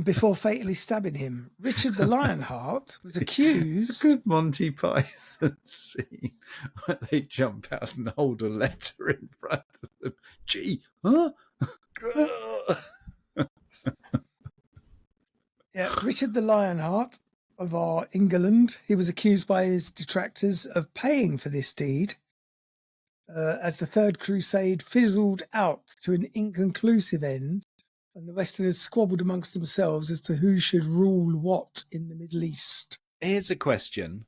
Before fatally stabbing him, Richard the Lionheart was accused. Good Monty Python scene where they jump out and hold a letter in front of them. G, huh? Yeah, Richard the Lionheart of our England. He was accused by his detractors of paying for this deed, as the Third Crusade fizzled out to an inconclusive end, and the Westerners squabbled amongst themselves as to who should rule what in the Middle East. Here's a question.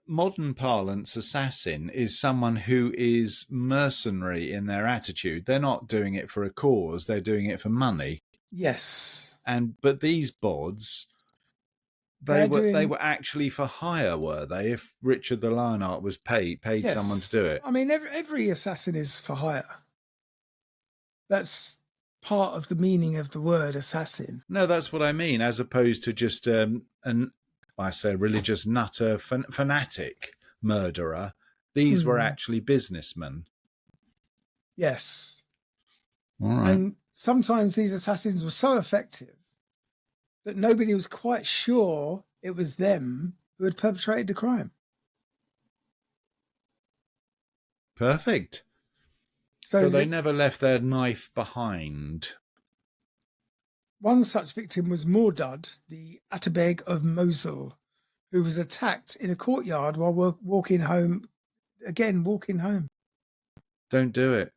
Modern parlance assassin is someone who is mercenary in their attitude. They're not doing it for a cause, they're doing it for money. Yes. But these bods, they were actually for hire, were they? If Richard the Lionheart was paid Yes. someone to do it. I mean, every assassin is for hire. That's part of the meaning of the word assassin. No, that's what I mean, as opposed to just I say religious nutter, fanatic murderer. These were actually businessmen. Yes. All right. And sometimes these assassins were so effective that nobody was quite sure it was them who had perpetrated the crime. Perfect. So they never left their knife behind. One such victim was Mordad, the Atabeg of Mosul, who was attacked in a courtyard while walking home. Again, walking home. Don't do it.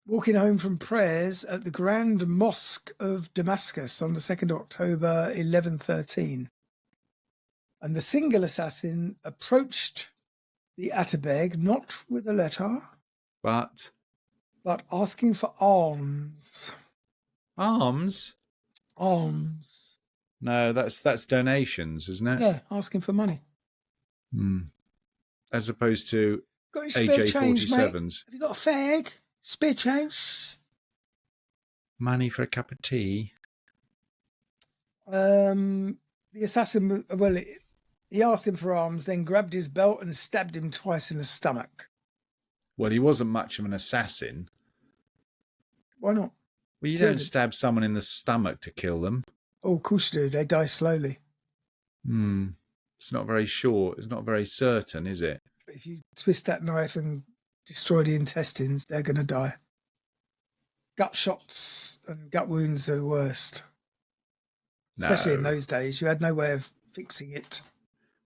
Walking home from prayers at the Grand Mosque of Damascus on the 2nd of October, 1113. And the single assassin approached the Atabeg not with a letter, but asking for alms. Alms? Alms. No, that's donations, isn't it? Yeah, asking for money. As opposed to Got any spare change, mate? AJ-47s. Have you got a fag? Spare change? Money for a cup of tea? The assassin, well, he asked him for alms, then grabbed his belt and stabbed him twice in the stomach. Well, he wasn't much of an assassin. Why not? Well, you don't stab someone in the stomach to kill them. Oh, of course you do. They die slowly. It's not very sure. It's not very certain, is it? But if you twist that knife and destroy the intestines, they're going to die. Gut shots and gut wounds are the worst. Especially in those days. You had no way of fixing it.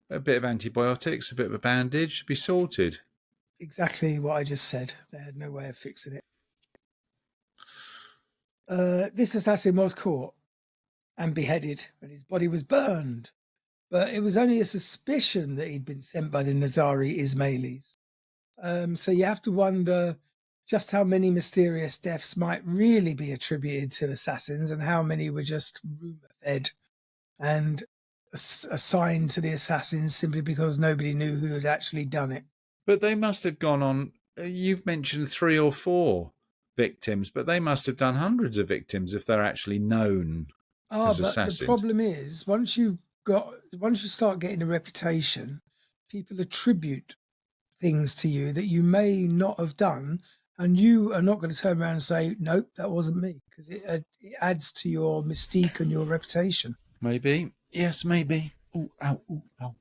A bit of antibiotics, a bit of a bandage, be sorted. Exactly what I just said. They had no way of fixing it. This assassin was caught and beheaded, and his body was burned. But it was only a suspicion that he'd been sent by the Nizari Ismailis. So you have to wonder just how many mysterious deaths might really be attributed to assassins and how many were just rumour-fed and assigned to the assassins simply because nobody knew who had actually done it. But they must have gone on, you've mentioned 3 or 4 victims, but they must have done hundreds of victims if they're actually known as assassins. The problem is, once you start getting a reputation, people attribute things to you that you may not have done, and you are not going to turn around and say, nope, that wasn't me, because it adds to your mystique and your reputation. Maybe. Yes, maybe. Ooh, ow, ooh, ow.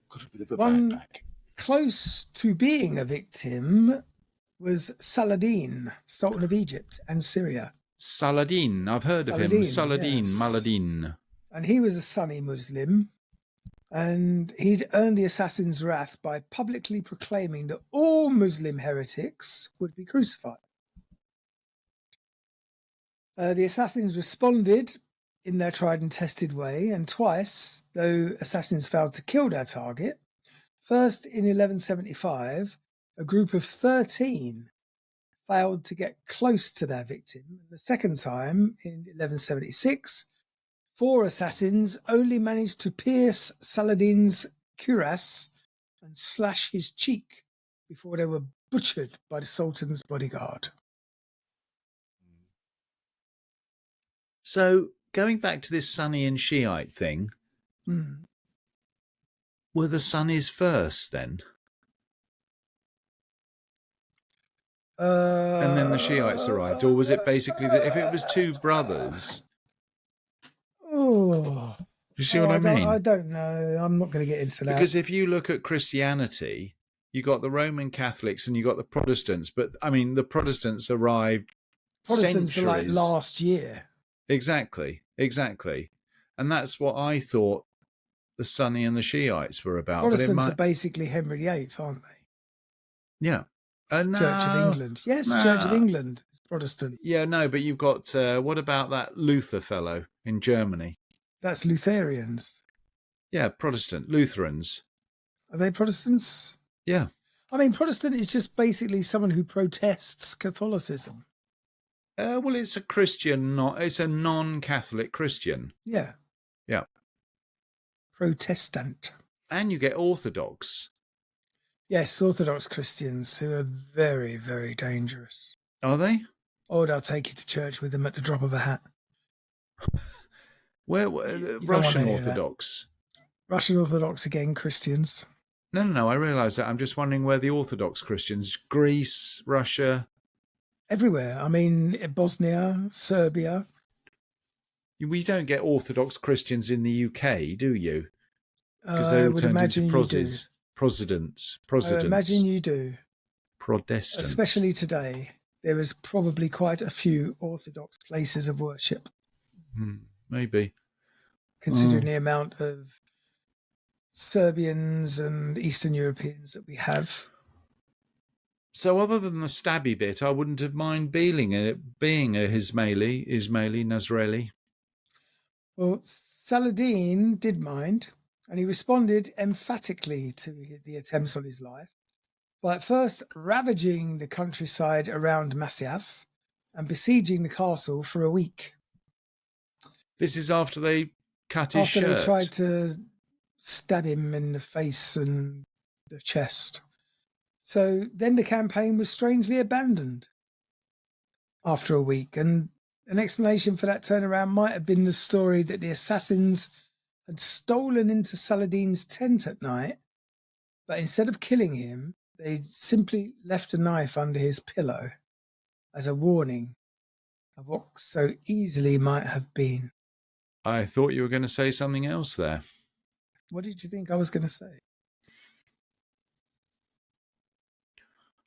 Got a bit of a bad back. Close to being a victim was Saladin, Sultan of Egypt and Syria. Saladin, I've heard of him. Saladin, yes. Maladin. And he was a Sunni Muslim, and he'd earned the assassin's wrath by publicly proclaiming that all Muslim heretics would be crucified. The assassins responded in their tried and tested way, and twice, though assassins failed to kill their target. First, in 1175, a group of 13 failed to get close to their victim. The second time, in 1176, 4 assassins only managed to pierce Saladin's cuirass and slash his cheek before they were butchered by the Sultan's bodyguard. So going back to this Sunni and Shiite thing, were the Sunnis first then? And then the Shiites arrived? Or was it basically that if it was two brothers... Oh, you see what I mean? I don't know. I'm not going to get into that. Because if you look at Christianity, you got the Roman Catholics and you got the Protestants. But, I mean, the Protestants arrived Protestants centuries. are like last year. Exactly. And that's what I thought the Sunni and the Shiites were about. Protestants are basically Henry VIII, aren't they? Yeah. Church of England. Yes, Church of England is Protestant. Yeah, no, but you've got, what about that Luther fellow in Germany? That's Lutherans. Yeah, Protestant, Lutherans. Are they Protestants? Yeah. I mean, Protestant is just basically someone who protests Catholicism. Well, it's a Christian, it's a non-Catholic Christian. Yeah. Yeah. Protestant. And you get Orthodox. Yes, Orthodox Christians who are very, very dangerous. Are they? Or they'll take you to church with them at the drop of a hat. Where Russian Orthodox? Russian Orthodox, again, Christians. No, I realise that. I'm just wondering where the Orthodox Christians, Greece, Russia. Everywhere. I mean, Bosnia, Serbia. We don't get Orthodox Christians in the UK, do you? Because they I all would turned imagine into you do. Presidents. I imagine you do. Protestants. Especially today. There is probably quite a few Orthodox places of worship. Maybe. Considering the amount of Serbians and Eastern Europeans that we have. So other than the stabby bit, I wouldn't have mind being a Ismaili, Nazreli. Well, Saladin did mind, and he responded emphatically to the attempts on his life by at first ravaging the countryside around Masyaf and besieging the castle for a week. This is after they cut his shirt. After they tried to stab him in the face and the chest. So then the campaign was strangely abandoned after a week. And an explanation for that turnaround might have been the story that the assassins had stolen into Saladin's tent at night, but instead of killing him, they simply left a knife under his pillow as a warning of what so easily might have been. I thought you were going to say something else there. What did you think I was going to say?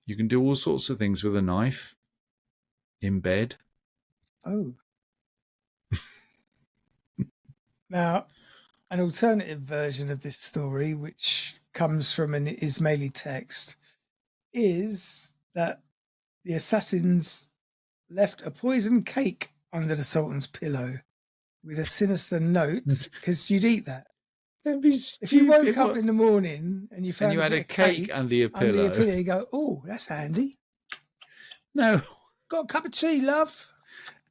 You can do all sorts of things with a knife in bed. Oh. Now, an alternative version of this story, which comes from an Ismaili text, is that the assassins left a poisoned cake under the Sultan's pillow with a sinister note, because you'd eat that. If you woke up in the morning and you found had a cake under your pillow, you go, oh, that's handy. No. Got a cup of tea, love?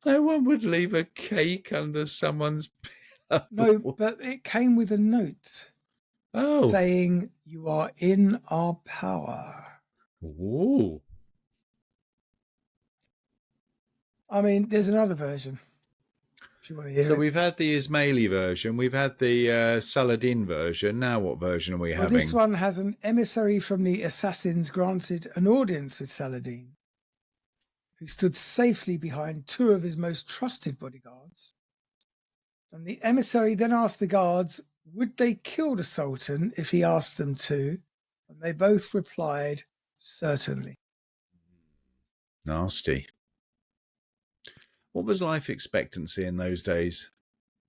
No one would leave a cake under someone's pillow. No, but it came with a note saying, you are in our power. Ooh. I mean, there's another version. If you want to hear So it. we've had the Ismaili version, we've had the Saladin version. Now what version are we having? This one has an emissary from the assassins granted an audience with Saladin, who stood safely behind two of his most trusted bodyguards. And the emissary then asked the guards, would they kill the Sultan if he asked them to? And they both replied, certainly. Nasty. What was life expectancy in those days?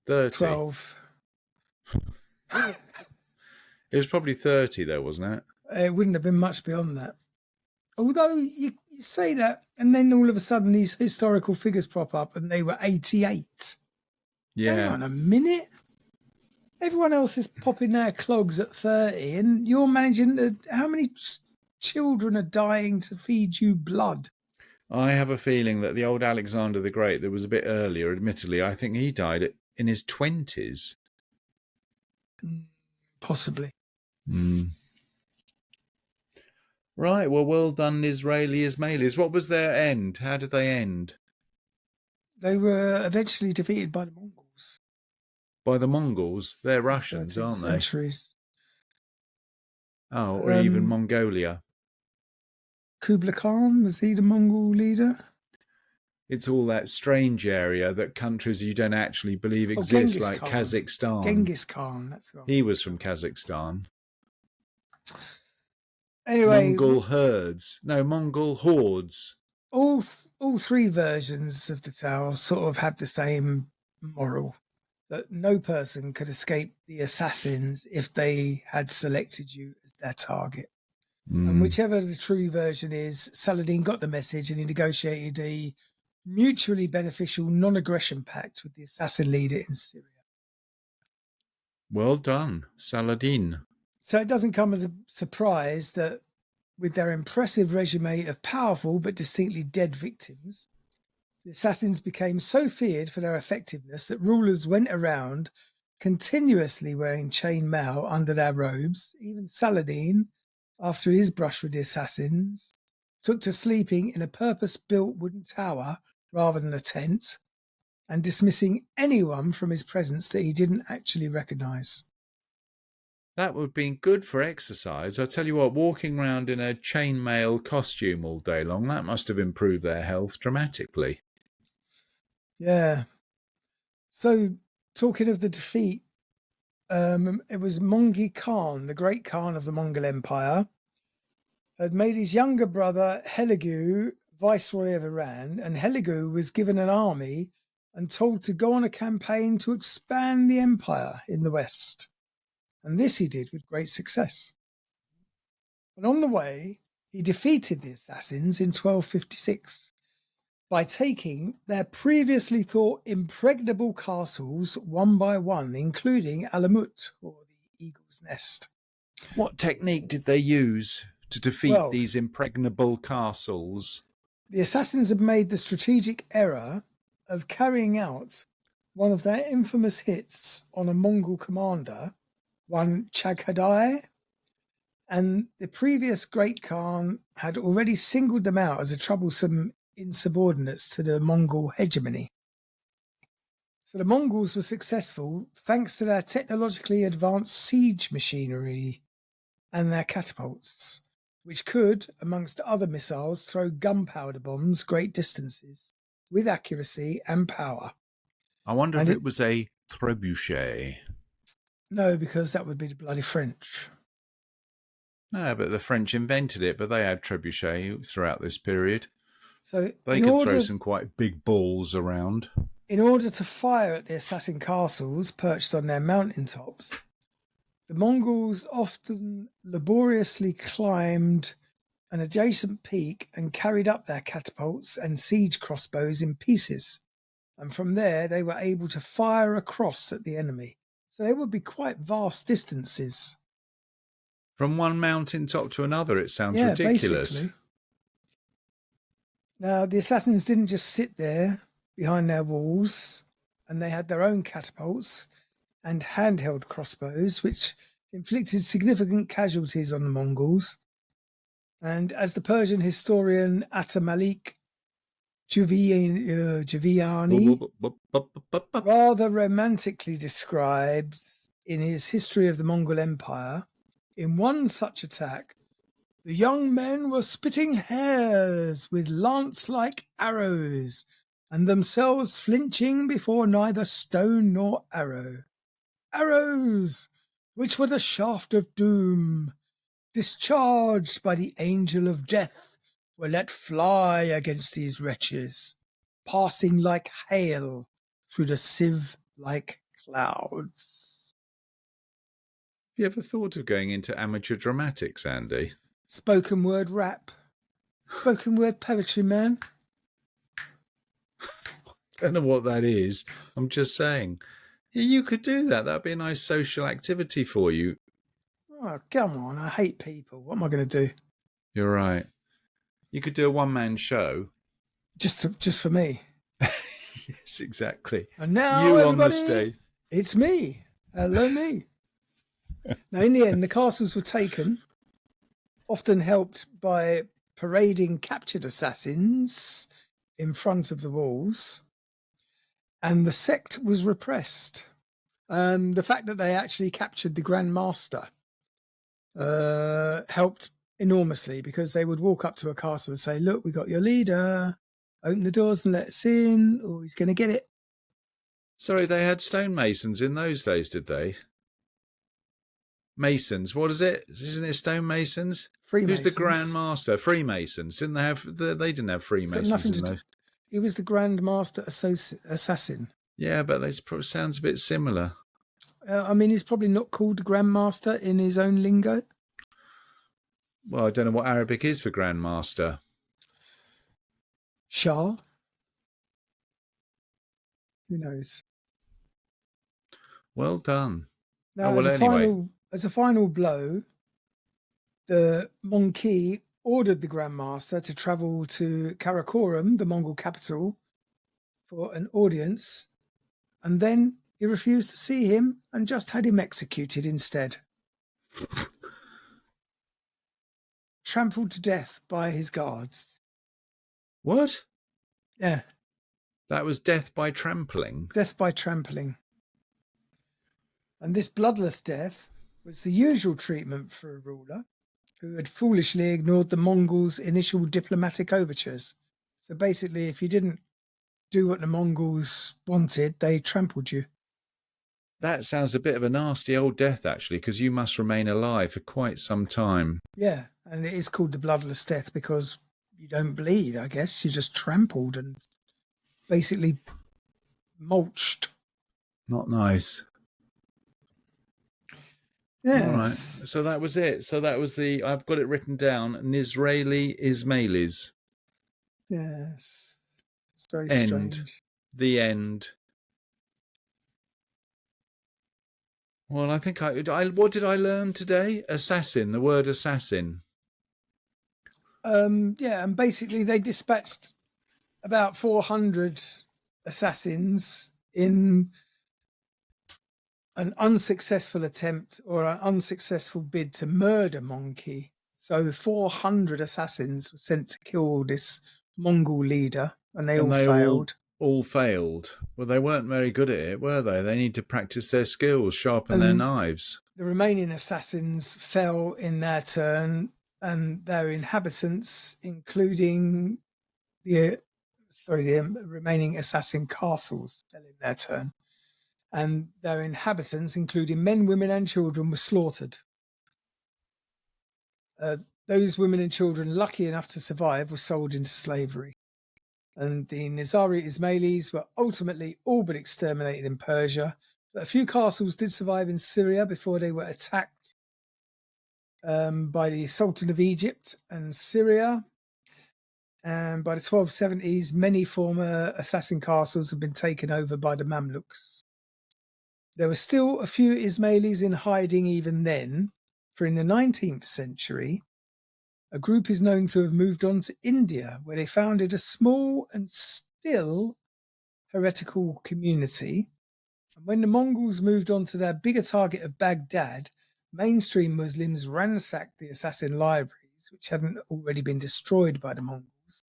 30? 12. It was probably 30 though, wasn't it? It wouldn't have been much beyond that. Although you say that, and then all of a sudden these historical figures prop up and they were 88. Yeah. Hang on a minute. Everyone else is popping their clogs at 30 and you're managing to... How many children are dying to feed you blood? I have a feeling that the old Alexander the Great, that was a bit earlier, admittedly, I think he died in his 20s. Possibly. Right, well done, Israeli Ismailis. What was their end? How did they end? They were eventually defeated by the Mongols By the Mongols? They're in the Russians, 13th aren't they? centuries. Oh, or even Um, Mongolia. Kublai Khan, was he the Mongol leader? It's all that strange area that countries you don't actually believe Oh, exist, Genghis like Khan. Kazakhstan. Genghis Khan, that's right. He was from Kazakhstan. Anyway, Mongol herds. No, Mongol hordes. all three versions of the tale sort of have the same moral, that no person could escape the assassins if they had selected you as their target. And whichever the true version is, Saladin got the message and he negotiated a mutually beneficial non-aggression pact with the assassin leader in Syria. Well done, Saladin. So it doesn't come as a surprise that with their impressive resume of powerful but distinctly dead victims, the assassins became so feared for their effectiveness that rulers went around continuously wearing chain mail under their robes. Even Saladin, after his brush with the assassins, took to sleeping in a purpose-built wooden tower rather than a tent, and dismissing anyone from his presence that he didn't actually recognise. That would have been good for exercise. I tell you what, walking around in a chainmail costume all day long, that must have improved their health dramatically. Yeah. So, talking of the defeat, it was Mongi Khan, the great Khan of the Mongol Empire, had made his younger brother Heligu viceroy of Iran, and Heligu was given an army and told to go on a campaign to expand the empire in the west. And this he did with great success. And on the way, he defeated the assassins in 1256 by taking their previously thought impregnable castles one by one, including Alamut, or the Eagle's Nest. What technique did they use to defeat Well, these impregnable castles? the assassins had made the strategic error of carrying out one of their infamous hits on a Mongol commander, one Chaghadai, and the previous Great Khan had already singled them out as a troublesome insubordinates to the Mongol hegemony. So the Mongols were successful thanks to their technologically advanced siege machinery and their catapults, which could, amongst other missiles, throw gunpowder bombs great distances with accuracy and power. I wonder And if it was a trebuchet. No, because that would be the bloody French. No, but the French invented it, but they had trebuchet throughout this period. So They could throw some quite big balls around. In order to fire at the assassin castles perched on their mountain tops, the Mongols often laboriously climbed an adjacent peak and carried up their catapults and siege crossbows in pieces. And from there, they were able to fire across at the enemy. So they would be quite vast distances. From one mountain top to another, it sounds ridiculous. Basically. Now, the assassins didn't just sit there behind their walls, and they had their own catapults and handheld crossbows, which inflicted significant casualties on the Mongols. And as the Persian historian Atamalik Juviani rather romantically describes in his History of the Mongol Empire, in one such attack, the young men were spitting hairs with lance-like arrows, and themselves flinching before neither stone nor arrow. Arrows, which were the shaft of doom, discharged by the angel of death, were let fly against these wretches, passing like hail through the sieve-like clouds. Have you ever thought of going into amateur dramatics, Andy? Spoken word rap. Spoken word poetry, man. I don't know what that is. I'm just saying. You could do that. That'd be a nice social activity for you. Oh, come on. I hate people. What am I going to do? You're right. You could do a one-man show. Just for me. Yes, exactly. And now, you everybody, on the stage. It's me. Hello, me. Now, in the end, the castles were taken often helped by parading captured assassins in front of the walls, and the sect was repressed. The fact that they actually captured the Grand Master helped enormously, because they would walk up to a castle and say, "Look, we got your leader. Open the doors and let us in, or he's going to get it." Sorry, they had stonemasons in those days, did they? Masons. What is it? Isn't it stonemasons? Who's the Freemasons. Grand Master? Freemasons. Didn't they have? They didn't have It's got Freemasons nothing in to do. those. He was the Grand Master assassin. Yeah, but that probably sounds a bit similar. I mean, he's probably not called Grand Master in his own lingo. Well, I don't know what Arabic is for Grand Master. Shah. Who knows? Well done. Now, Oh, well, anyway. as a final blow, the Monarchy ordered the Grand Master to travel to Karakoram, the Mongol capital, for an audience, and then he refused to see him and just had him executed instead. Trampled to death by his guards. What? Yeah, That was death by trampling. death by trampling. And this bloodless death was the usual treatment for a ruler who had foolishly ignored the Mongols' initial diplomatic overtures. So basically, if you didn't do what the Mongols wanted, they trampled you. That sounds a bit of a nasty old death, actually, because you must remain alive for quite some time. Yeah, and it is called the bloodless death because you don't bleed, I guess. You're just trampled and basically mulched. Not nice. Yes. All right. So that was it. So that was I've got it written down, Nizraeli Ismailis. Yes. It's very End. strange. The end. Well, I think what did I learn today? Assassin, the word assassin. Yeah, and basically they dispatched about 400 assassins in an unsuccessful attempt or an unsuccessful bid to murder Monkey. So 400 assassins were sent to kill this Mongol leader, and they all failed. All failed. Well, they weren't very good at it, were they? They need to practice their skills, sharpen their knives. The remaining assassins fell in their turn, and their inhabitants, including the remaining assassin castles, fell in their turn. And their inhabitants, including men, women, and children, were slaughtered. Those women and children lucky enough to survive were sold into slavery. And the Nizari Ismailis were ultimately all but exterminated in Persia. But a few castles did survive in Syria before they were attacked by the Sultan of Egypt and Syria. And by the 1270s, many former assassin castles had been taken over by the Mamluks. There were still a few Ismailis in hiding even then, for in the 19th century, a group is known to have moved on to India, where they founded a small and still heretical community. And when the Mongols moved on to their bigger target of Baghdad, mainstream Muslims ransacked the assassin libraries, which hadn't already been destroyed by the Mongols,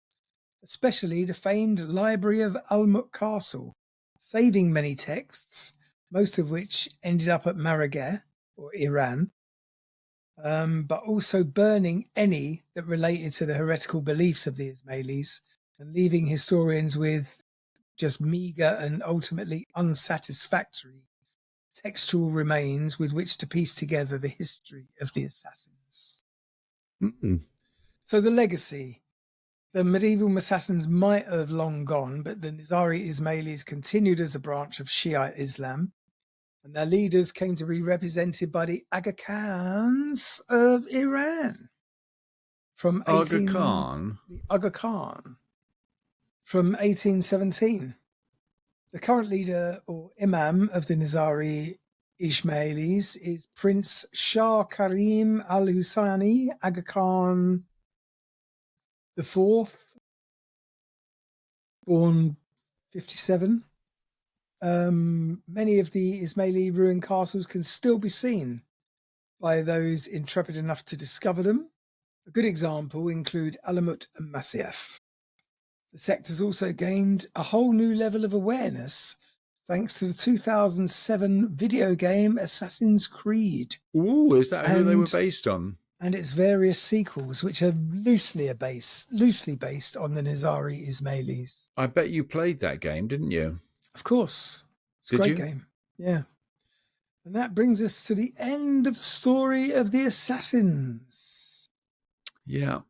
especially the famed library of Almut Castle, saving many texts, most of which ended up at Marageh, or Iran, but also burning any that related to the heretical beliefs of the Ismailis and leaving historians with just meagre and ultimately unsatisfactory textual remains with which to piece together the history of the assassins. Mm-mm. So the legacy. The medieval assassins might have long gone, but the Nizari Ismailis continued as a branch of Shiite Islam, and their leaders came to be represented by the Aga Khans of Iran. Aga Khan? The Aga Khan from 1817. The current leader or imam of the Nizari Ismailis is Prince Shah Karim al-Husayni Aga Khan IV, born 57. Many of the Ismaili ruined castles can still be seen by those intrepid enough to discover them. A good example include Alamut and Masyaf. The sectors also gained a whole new level of awareness thanks to the 2007 video game Assassin's Creed. Ooh, is that who they were And- based on? And its various sequels, which are loosely based on the Nizari Ismailis. I bet you played that game, didn't you? Of course. It's a Did great you? game. Yeah. And that brings us to the end of the story of the assassins. Yeah.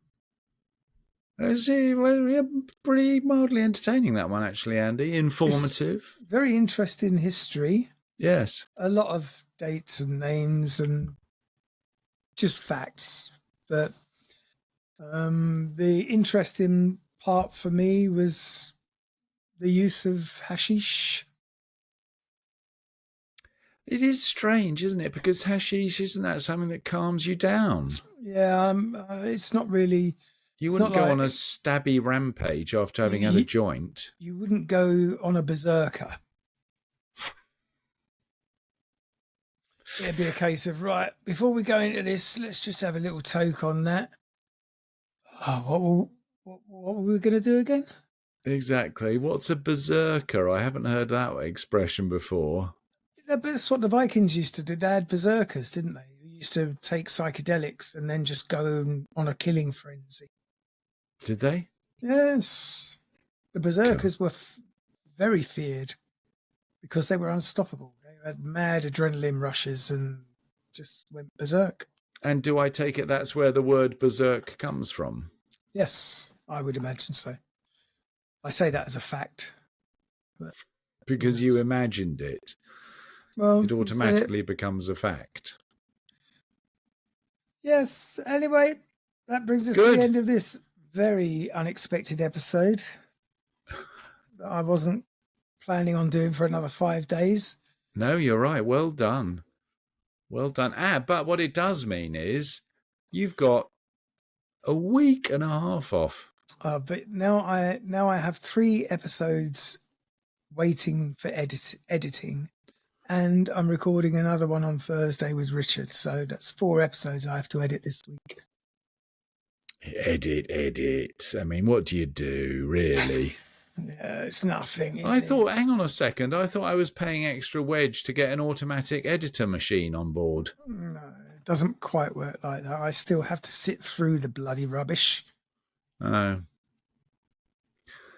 Pretty mildly entertaining, that one, actually, Andy. Informative. It's very interesting history. Yes. A lot of dates and names and just facts. But the interesting part for me was the use of hashish. It is strange, isn't it? Because hashish, isn't that something that calms you down? Yeah, it's not really... You It's wouldn't not go like- on a stabby rampage after having had a joint. You wouldn't go on a berserker. It'd be a case of, right, before we go into this, let's just have a little toke on that. Oh, what were we going to do again? Exactly. What's a berserker? I haven't heard that expression before. That's what the Vikings used to do. They had berserkers, didn't they? They used to take psychedelics and then just go on a killing frenzy. Did they? Yes. The berserkers were very feared because they were unstoppable. They had mad adrenaline rushes and just went berserk. And do I take it that's where the word berserk comes from? Yes, I would imagine so. I say that as a fact. Because you imagined it. Well, It automatically becomes a fact. Yes. Anyway, that brings us to Good. the end of this very unexpected episode that I wasn't planning on doing for another 5 days. No, you're right. Well done. Well done. But what it does mean is you've got a week and a half off. But now I have 3 episodes waiting for editing, and I'm recording another one on Thursday with Richard. So that's 4 episodes I have to edit this week. Edit. I mean, what do you do, really? Yeah, it's nothing. is I it? thought, hang on a second, I thought I was paying extra wedge to get an automatic editor machine on board. No, it doesn't quite work like that. I still have to sit through the bloody rubbish. Oh.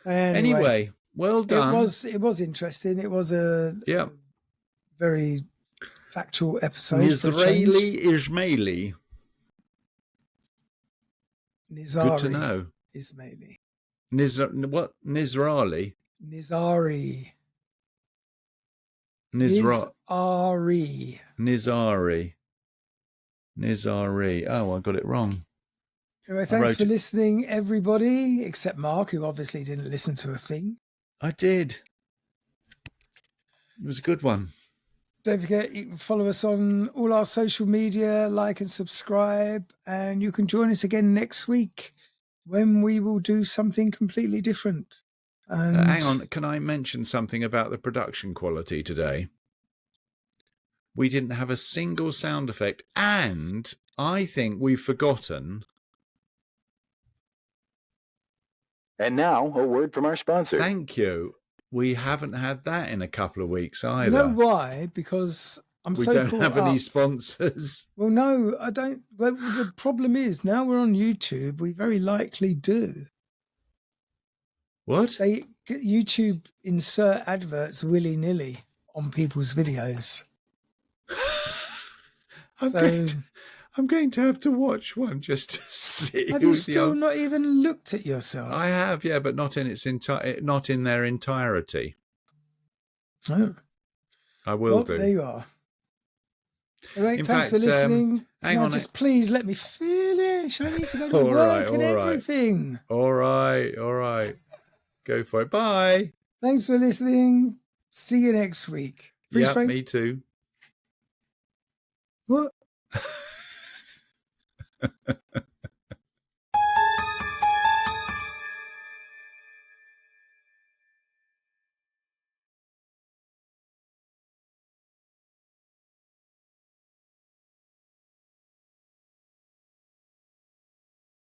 Anyway, Anyway, well done. it was interesting. It was a Yeah. very factual episode. for a change. Israeli Ismaili. Nizari Good to know. Ismaili. What? Nizrali? Nizari. Nizari. Nizari. Nizari. Oh, I got it wrong. Anyway, thanks for listening, everybody, except Mark, who obviously didn't listen to a thing. I did. It was a good one. Don't forget, you can follow us on all our social media, like and subscribe, and you can join us again next week when we will do something completely different. And Hang on, can I mention something about the production quality today? We didn't have a single sound effect, and I think we've forgotten. And now, a word from our sponsor. Thank you. We haven't had that in a couple of weeks either. you know why? Because I'm we so don't caught have up. any sponsors. Well, no, I don't. Well, the problem is now we're on YouTube. We very likely do. What? YouTube insert adverts willy nilly on people's videos. I'm going to have to watch one just to see. Have you who's the still old- not even looked at yourself? I have, yeah, but not in not in their entirety. Oh. I will do. There you are. All right, In thanks fact, for listening. hang Can I on just please let me finish? I need to go to All work right, and all right. everything. All right. Go for it. Bye. Thanks for listening. See you next week. Freeze Yeah, frame. me too. What?